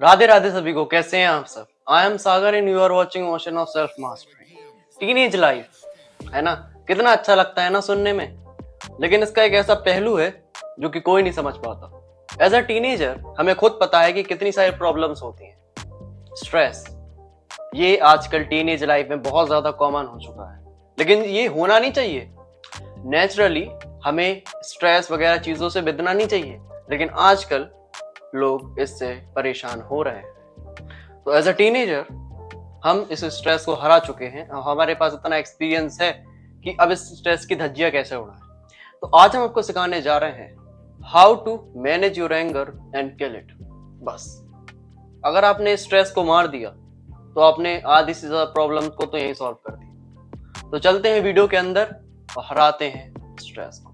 राधे राधे सभी को। कैसे हैं आप सब? I am Sagar and you are watching ocean of self mastery. Teenage life है ना, कितना अच्छा लगता है ना सुनने में। लेकिन इसका एक ऐसा पहलू है जो कि कोई नहीं समझ पाता। एज अ टीनेजर हमें खुद पता है कि कितनी सारी प्रॉब्लम्स होती हैं। स्ट्रेस, ये आजकल टीनेज लाइफ में बहुत ज्यादा कॉमन हो चुका है, लेकिन ये होना नहीं चाहिए। नेचुरली हमें स्ट्रेस वगैरह चीजों से बिदना नहीं चाहिए, लेकिन आजकल लोग इससे परेशान हो रहे हैं। तो एज अ टीनेजर हम इस स्ट्रेस को हरा चुके हैं और हमारे पास इतना एक्सपीरियंस है कि अब इस स्ट्रेस की धज्जियां कैसे उड़ाएं। तो आज हम आपको सिखाने जा रहे हैं how to manage your anger and kill it. बस, अगर आपने स्ट्रेस को मार दिया तो आपने आधी से ज्यादा प्रॉब्लम को तो यही सॉल्व कर दी। तो चलते हैं वीडियो के अंदर और हराते हैं स्ट्रेस को।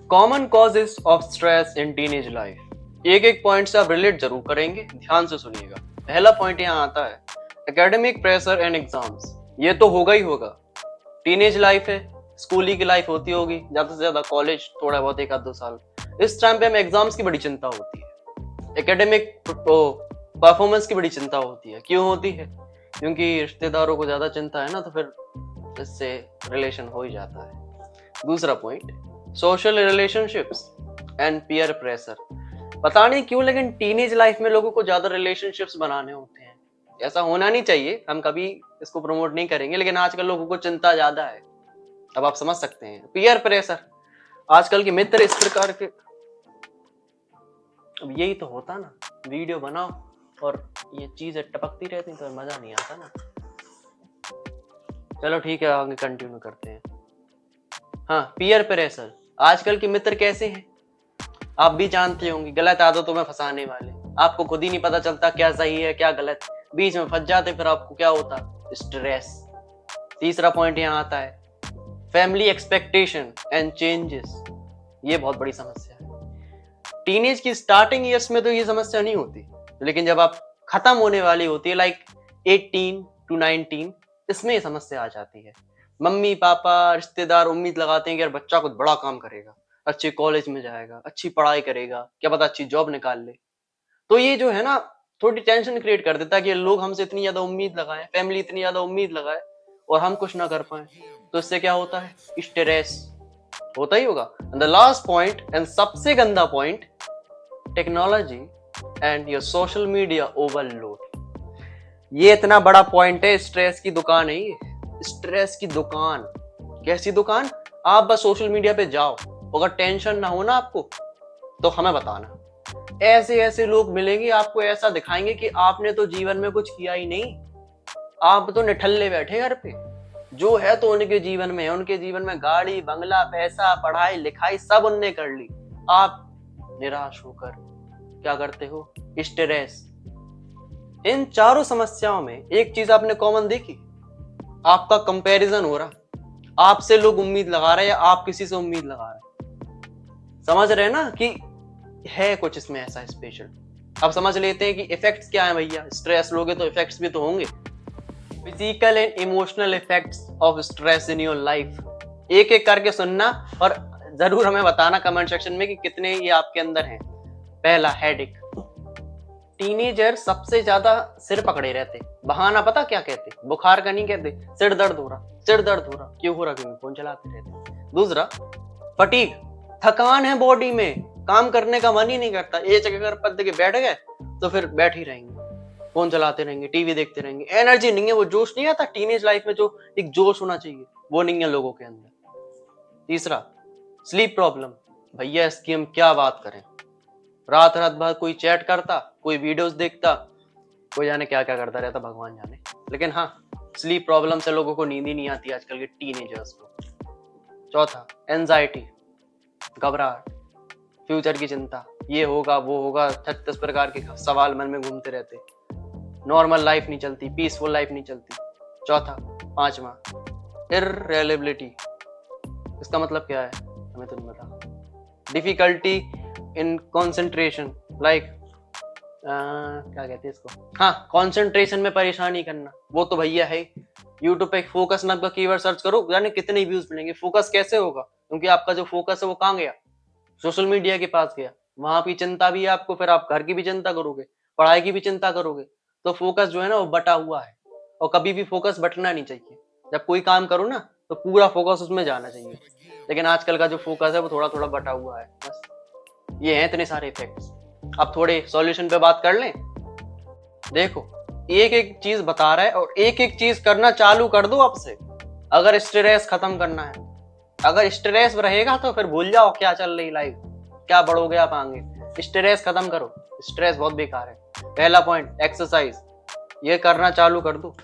Common causes of stress in teenage life. एक एक पॉइंट से आप रिलेट जरूर करेंगे, ध्यान से सुनिएगा। पहला पॉइंट यहाँ आता है एकेडमिक प्रेशर एंड एग्जाम्स। ये तो होगा ही होगा, टीनेज लाइफ है, स्कूल ही की लाइफ होती होगी, ज्यादा से ज्यादा कॉलेज, थोड़ा बहुत एक आध दो साल। इस टाइम पे हमें एग्जाम्स की बड़ी चिंता होती है, एकेडमिक परफॉर्मेंस की बड़ी चिंता होती है। क्यों होती है? क्योंकि रिश्तेदारों को ज्यादा चिंता है ना, तो फिर इससे रिलेशन हो ही जाता है। दूसरा point, social relationships and peer pressure. पता नहीं क्यों, लेकिन टीनेज लाइफ में लोगों को ज्यादा रिलेशनशिप्स बनाने होते हैं। ऐसा होना नहीं चाहिए, हम कभी इसको प्रमोट नहीं करेंगे, लेकिन आजकल लोगों को चिंता ज्यादा है। अब आप समझ सकते हैं पीयर प्रेशर। आजकल के मित्र इस प्रकार के, अब यही तो होता ना, वीडियो बनाओ और ये चीजें टपकती रहती तो मजा नहीं आता ना। चलो ठीक है, आगे कंटिन्यू करते हैं। हाँ, पीयर प्रेशर। आजकल के मित्र कैसे हैं आप भी जानते होंगे, गलत आदतों में फंसाने वाले। आपको खुद ही नहीं पता चलता क्या सही है क्या गलत, बीच में फंस जाते, फिर आपको क्या होता? स्ट्रेस। तीसरा पॉइंट यहाँ आता है फैमिली एक्सपेक्टेशन एंड चेंजेस। ये बहुत बड़ी समस्या है। टीनेज की स्टार्टिंग ईयर्स में तो ये समस्या नहीं होती, लेकिन जब आप खत्म होने वाली होती है, लाइक 18 टू 19, इसमें ये समस्या आ जाती है। मम्मी पापा रिश्तेदार उम्मीद लगाते हैं कि यार बच्चा कुछ बड़ा काम करेगा, अच्छे कॉलेज में जाएगा, अच्छी पढ़ाई करेगा, क्या पता अच्छी जॉब निकाल ले। तो ये जो है ना, थोड़ी टेंशन क्रिएट कर देता है कि लोग हमसे इतनी ज्यादा उम्मीद लगाए, फैमिली इतनी ज्यादा उम्मीद लगाए और हम कुछ ना कर पाए। तो इससे क्या होता है? स्ट्रेस होता ही होगा। And the last point and सबसे गंदा point, technology and your social media overload. ये इतना बड़ा पॉइंट है, स्ट्रेस की दुकान है ये। स्ट्रेस की दुकान। कैसी दुकान? आप बस सोशल मीडिया पे जाओ, अगर टेंशन ना हो ना आपको तो हमें बताना। ऐसे ऐसे लोग मिलेंगे आपको, ऐसा दिखाएंगे कि आपने तो जीवन में कुछ किया ही नहीं, आप तो निठल्ले बैठे घर पे। जो है तो उनके जीवन में है, उनके जीवन में गाड़ी बंगला पैसा पढ़ाई लिखाई सब उनने कर ली। आप निराश होकर क्या करते हो? स्ट्रेस। इन चारों समस्याओं में एक चीज आपने कॉमन देखी, आपका कंपैरिजन हो रहा। आपसे लोग उम्मीद लगा रहे हैं या आप किसी से उम्मीद लगा रहे। समझ रहे हैं ना कि है कुछ इसमें ऐसा स्पेशल। अब समझ लेते हैं कि इफेक्ट्स क्या है भैया। स्ट्रेस लोगे तो इफेक्ट्स भी तो होंगे। Physical and emotional effects of stress in your life. एक एक करके सुनना और जरूर हमें बताना कमेंट सेक्शन में कि कितने ये आपके अंदर हैं। पहला, हेडेक। टीनेजर सबसे ज्यादा सिर पकड़े रहते। बहाना पता क्या कहते? बुखार का नहीं कहते, सिर दर्द हो रहा, सिर दर्द हो रहा। क्यों हो रहा? क्योंकि फोन चलाते रहते। दूसरा, फटीग। थकान है बॉडी में, काम करने का मन ही नहीं करता। एक जगह अगर पद के बैठ गए तो फिर बैठ ही रहेंगे, फोन चलाते रहेंगे, टीवी देखते रहेंगे। एनर्जी नहीं है, वो जोश नहीं आता टीनेज लाइफ में जो एक जोश होना चाहिए, वो नहीं है लोगों के अंदर। तीसरा, स्लीप प्रॉब्लम। भैया इसकी हम क्या बात करें, रात रात भर कोई चैट करता, कोई वीडियोस देखता, कोई जाने क्या क्या करता रहता, भगवान जाने। लेकिन हाँ, स्लीप प्रॉब्लम से लोगों को नींद ही नहीं आती आजकल के टीनेजर्स को। चौथा, एंजाइटी, घबराहट, फ्यूचर की चिंता, ये होगा वो होगा, 36 प्रकार के सवाल मन में घूमते रहते। नॉर्मल लाइफ नहीं चलती, पीसफुल लाइफ नहीं चलती। चौथा, पांचवा, इररेलेबिलिटी। इसका मतलब क्या है हमें तो नहीं पता। डिफिकल्टी इन कंसंट्रेशन, लाइक क्या कहते हैं इसको, हाँ, कंसंट्रेशन में परेशानी करना। वो तो भैया है। यूट्यूब पे फोकस नाम का कीवर्ड सर्च करो, जाने कितने व्यूज मिलेंगे। फोकस कैसे होगा? क्योंकि आपका जो फोकस है वो कहाँ गया? सोशल मीडिया के पास गया। वहां की चिंता भी है आपको, फिर आप घर की भी चिंता करोगे। पढ़ाई की भी चिंता करोगे तो फोकस जो है ना वो बटा हुआ है, और कभी भी फोकस बटना नहीं चाहिए। जब कोई काम करो ना तो पूरा फोकस उसमें जाना चाहिए, लेकिन आजकल का जो फोकस है वो थोड़ा थोड़ा बटा हुआ है बस। ये हैं इतने सारे इफेक्ट्स। अब थोड़े सॉल्यूशन पे बात कर लें। देखो, एक एक चीज बता रहा है और एक एक चीज करना चालू कर दो अब से, अगर स्ट्रेस खत्म करना है। अगर स्ट्रेस रहेगा तो फिर भूल जाओ क्या चल रही लाइफ, क्या बढ़ोगे आप आगे। स्ट्रेस खत्म करो, स्ट्रेस बहुत बेकार है। पहला पॉइंट एक्सरसाइज, ये करना चालू कर दो,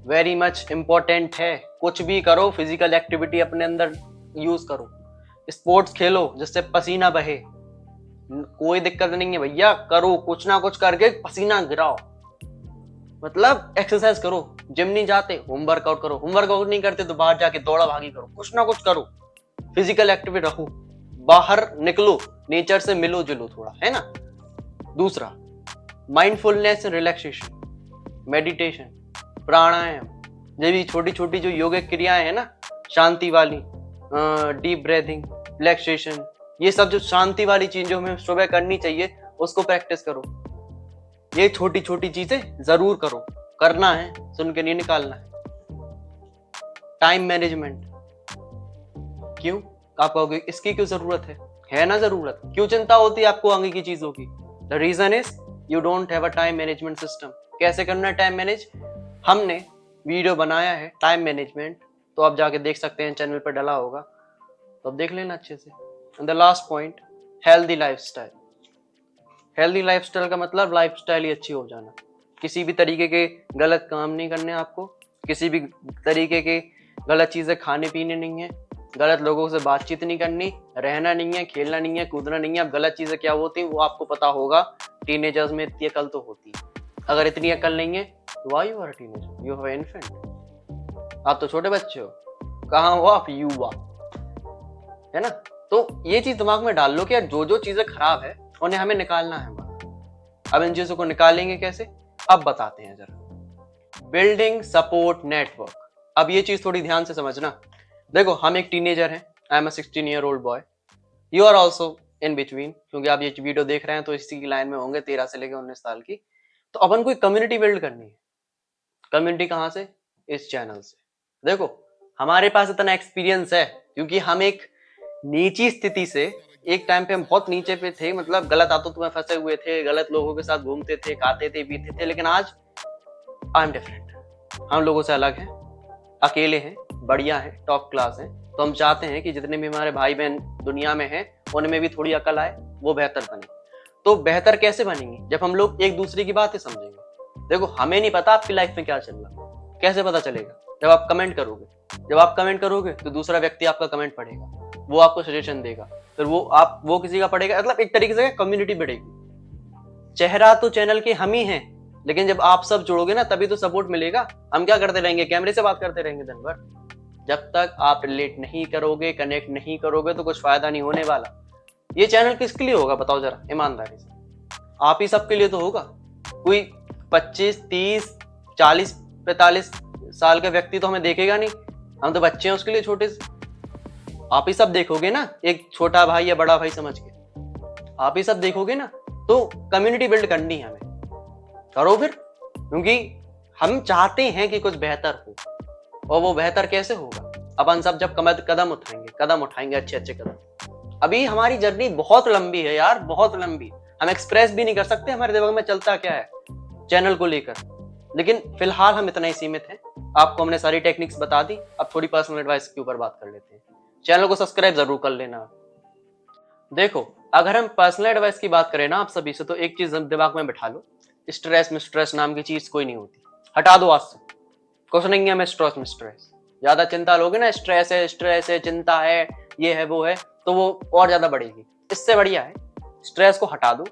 वेरी मच इंपॉर्टेंट है। कुछ भी करो, फिजिकल एक्टिविटी अपने अंदर यूज करो, स्पोर्ट्स खेलो जिससे पसीना बहे, कोई दिक्कत नहीं है भैया, करो कुछ ना कुछ करके पसीना गिराओ। मतलब एक्सरसाइज करो, जिम नहीं जाते होमवर्कआउट करो, होमवर्कआउट नहीं करते तो बाहर जाके दौड़ा भागी करो, कुछ ना कुछ करो, फिजिकल एक्टिविटी रखो, बाहर निकलो, नेचर से मिलो जुलो थोड़ा, है ना। दूसरा, माइंडफुलनेस, रिलैक्सेशन, मेडिटेशन, प्राणायाम, ये भी छोटी छोटी जो योगिक क्रियाएं है ना, शांति वाली, डीप ब्रीथिंग, रिलैक्सेशन, ये सब जो शांति वाली चीजें हमें सुबह करनी चाहिए उसको प्रैक्टिस करो। ये छोटी छोटी चीजें जरूर करो, करना है, सुन के नहीं निकालना है। टाइम मैनेजमेंट, क्यों आप कहोगे इसकी क्यों जरूरत है ना जरूरत, क्यों चिंता होती है आपको आगे की चीजों की। The reason is you don't have a time management system. कैसे करना है टाइम मैनेज, हमने वीडियो बनाया है टाइम मैनेजमेंट, तो आप जाके देख सकते हैं, चैनल पर डाला होगा, तो अब देख लेना अच्छे से। And the last point, healthy lifestyle. Healthy lifestyle का मतलब लाइफस्टाइल ही अच्छी हो जाना, किसी भी तरीके के गलत काम नहीं करने आपको, किसी भी तरीके के गलत चीजें खाने पीने नहीं है, गलत लोगों से बातचीत नहीं करनी, रहना नहीं है, खेलना नहीं है, कूदना नहीं है। अब गलत चीजें क्या होती है वो आपको पता होगा, टीनेजर्स में इतनी अकल तो होती है। अगर इतनी अकल नहीं है why you are teenager, you are infant, आप तो छोटे बच्चे हो, कहाँ हो आप, युवा, है ना। तो ये चीज दिमाग में डाल लो कि यार जो जो चीजें खराब है उन्हें हमें निकालना है बाहर। अब इन चीजों को निकालेंगे कैसे, अब बताते हैं जरा। बिल्डिंग सपोर्ट नेटवर्क, अब ये चीज थोड़ी ध्यान से समझना। देखो, हम एक टीनेजर हैं, I am a 16 year old boy, you are also in between, क्योंकि आप ये वीडियो देख रहे हैं तो इसी की लाइन में होंगे, 13 से लेकर 19 साल की। तो अपन को एक कम्युनिटी बिल्ड करनी है। कम्युनिटी कहाँ से, इस चैनल से। देखो, हमारे पास इतना एक्सपीरियंस है क्योंकि हम एक नीची स्थिति से, एक टाइम पे हम बहुत नीचे पे थे, मतलब गलत आदतों में फंसे हुए थे, गलत लोगों के साथ घूमते थे, खाते थे, पीते थे, लेकिन आज आई एम डिफरेंट, हम लोगों से अलग हैं, अकेले हैं, बढ़िया हैं, टॉप क्लास हैं। तो हम चाहते हैं कि जितने भी हमारे भाई बहन दुनिया में हैं उनमें भी थोड़ी अकल आए, वो बेहतर बने। तो बेहतर कैसे बनेंगे, जब हम लोग एक दूसरे की बातें समझेंगे। देखो, हमें नहीं पता आपकी लाइफ में क्या चल रहा, कैसे पता चलेगा, जब आप कमेंट करोगे। जब आप कमेंट करोगे तो दूसरा व्यक्ति आपका कमेंट पढ़ेगा, वो आपको सजेशन देगा, फिर वो किसी का पढ़ेगा, मतलब एक तरीके से कम्युनिटी बढ़ेगी। चेहरा तो चैनल के हम ही हैं, लेकिन जब आप सब जुड़ोगे ना तभी तो सपोर्ट मिलेगा। हम क्या करते रहेंगे, कैमरे से बात करते रहेंगे दिन भर। जब तक आप रिलेट नहीं करोगे, कनेक्ट नहीं करोगे, तो कुछ फायदा नहीं होने वाला। ये चैनल किसके लिए होगा बताओ जरा ईमानदारी से, आप ही सबके लिए तो होगा। कोई 25, 30, 40, 45 साल का व्यक्ति तो हमें देखेगा नहीं, हम तो बच्चे हैं उसके लिए छोटे से। आप ही सब देखोगे ना, एक छोटा भाई या बड़ा भाई समझ के आप ही सब देखोगे ना। तो कम्युनिटी बिल्ड करनी है हमें, करो फिर, क्योंकि हम चाहते हैं कि कुछ बेहतर हो। और वो बेहतर कैसे होगा, अपन सब जब कदम उठाएंगे अच्छे अच्छे कदम। अभी हमारी जर्नी बहुत लंबी है यार, बहुत लंबी, हम एक्सप्रेस भी नहीं कर सकते हमारे दिमाग में चलता क्या है चैनल को लेकर। लेकिन फिलहाल हम इतना ही सीमित हैं, आपको हमने सारी टेक्निक्स बता दी। अब थोड़ी पर्सनल एडवाइस के ऊपर बात कर लेते हैं। चैनल को सब्सक्राइब जरूर कर लेना। देखो, अगर हम पर्सनल एडवाइस की बात करें ना आप सभी से, तो एक चीज दिमाग में बिठा लो, स्ट्रेस में स्ट्रेस नाम की चीज कोई नहीं होती, हटा दो आज से। कुछ नहीं है मैं स्ट्रेस में स्ट्रेस, ज्यादा चिंता लोगे ना, स्ट्रेस है, चिंता है, ये है वो है, तो वो और ज्यादा बढ़ेगी। इससे बढ़िया है स्ट्रेस को हटा दो,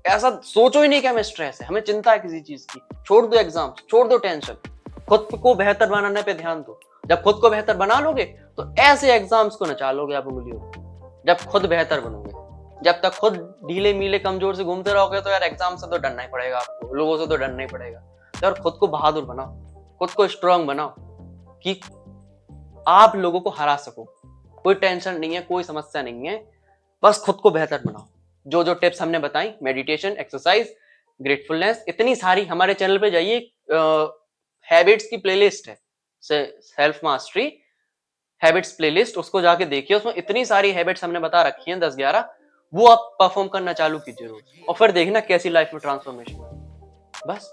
ऐसा सोचो ही नहीं कि हमें स्ट्रेस है, हमें चिंता है किसी चीज की। छोड़ दो एग्जाम, छोड़ दो टेंशन, खुद को बेहतर बनाने पे ध्यान दो। जब खुद को बेहतर बना लोगे तो ऐसे एग्जाम्स को नचा लोगे आप उंगलियों। जब खुद बेहतर बनोगे, जब तक खुद ढीले मीले कमजोर से घूमते रहोगे तो यार एग्जाम से तो डरना ही पड़ेगा आपको, लोगों से तो डरना ही पड़ेगा। यार खुद को बहादुर बनाओ, खुद को स्ट्रांग बनाओ कि आप लोगों को हरा सको। कोई टेंशन नहीं है, कोई समस्या नहीं है, बस खुद को बेहतर बनाओ। जो जो टिप्स हमने बताई, मेडिटेशन, एक्सरसाइज, ग्रेटफुलनेस, इतनी सारी। हमारे चैनल पे जाइए, हैबिट्स की प्लेलिस्ट है, सेल्फ मास्टरी हैबिट्स प्लेलिस्ट, उसको जाके देखिए, उसमें इतनी सारी हैबिट्स हमने बता रखी हैं 10-11, वो आप परफॉर्म करना चालू कीजिए रोज, और फिर देखना कैसी लाइफ में ट्रांसफॉर्मेशन। बस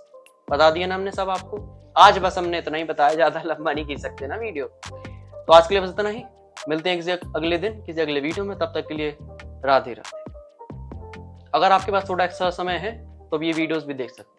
बता दिया ना हमने सब आपको। आज बस हमने इतना ही बताया, ज्यादा लंबा नहीं खींच सकते ना वीडियो, तो आज के लिए बस इतना ही। मिलते हैं किसी अगले दिन किसी अगले वीडियो में, तब तक के लिए राधे राधे। अगर आपके पास थोड़ा एक्स्ट्रा समय है तो ये वीडियोस भी देख सकते हैं।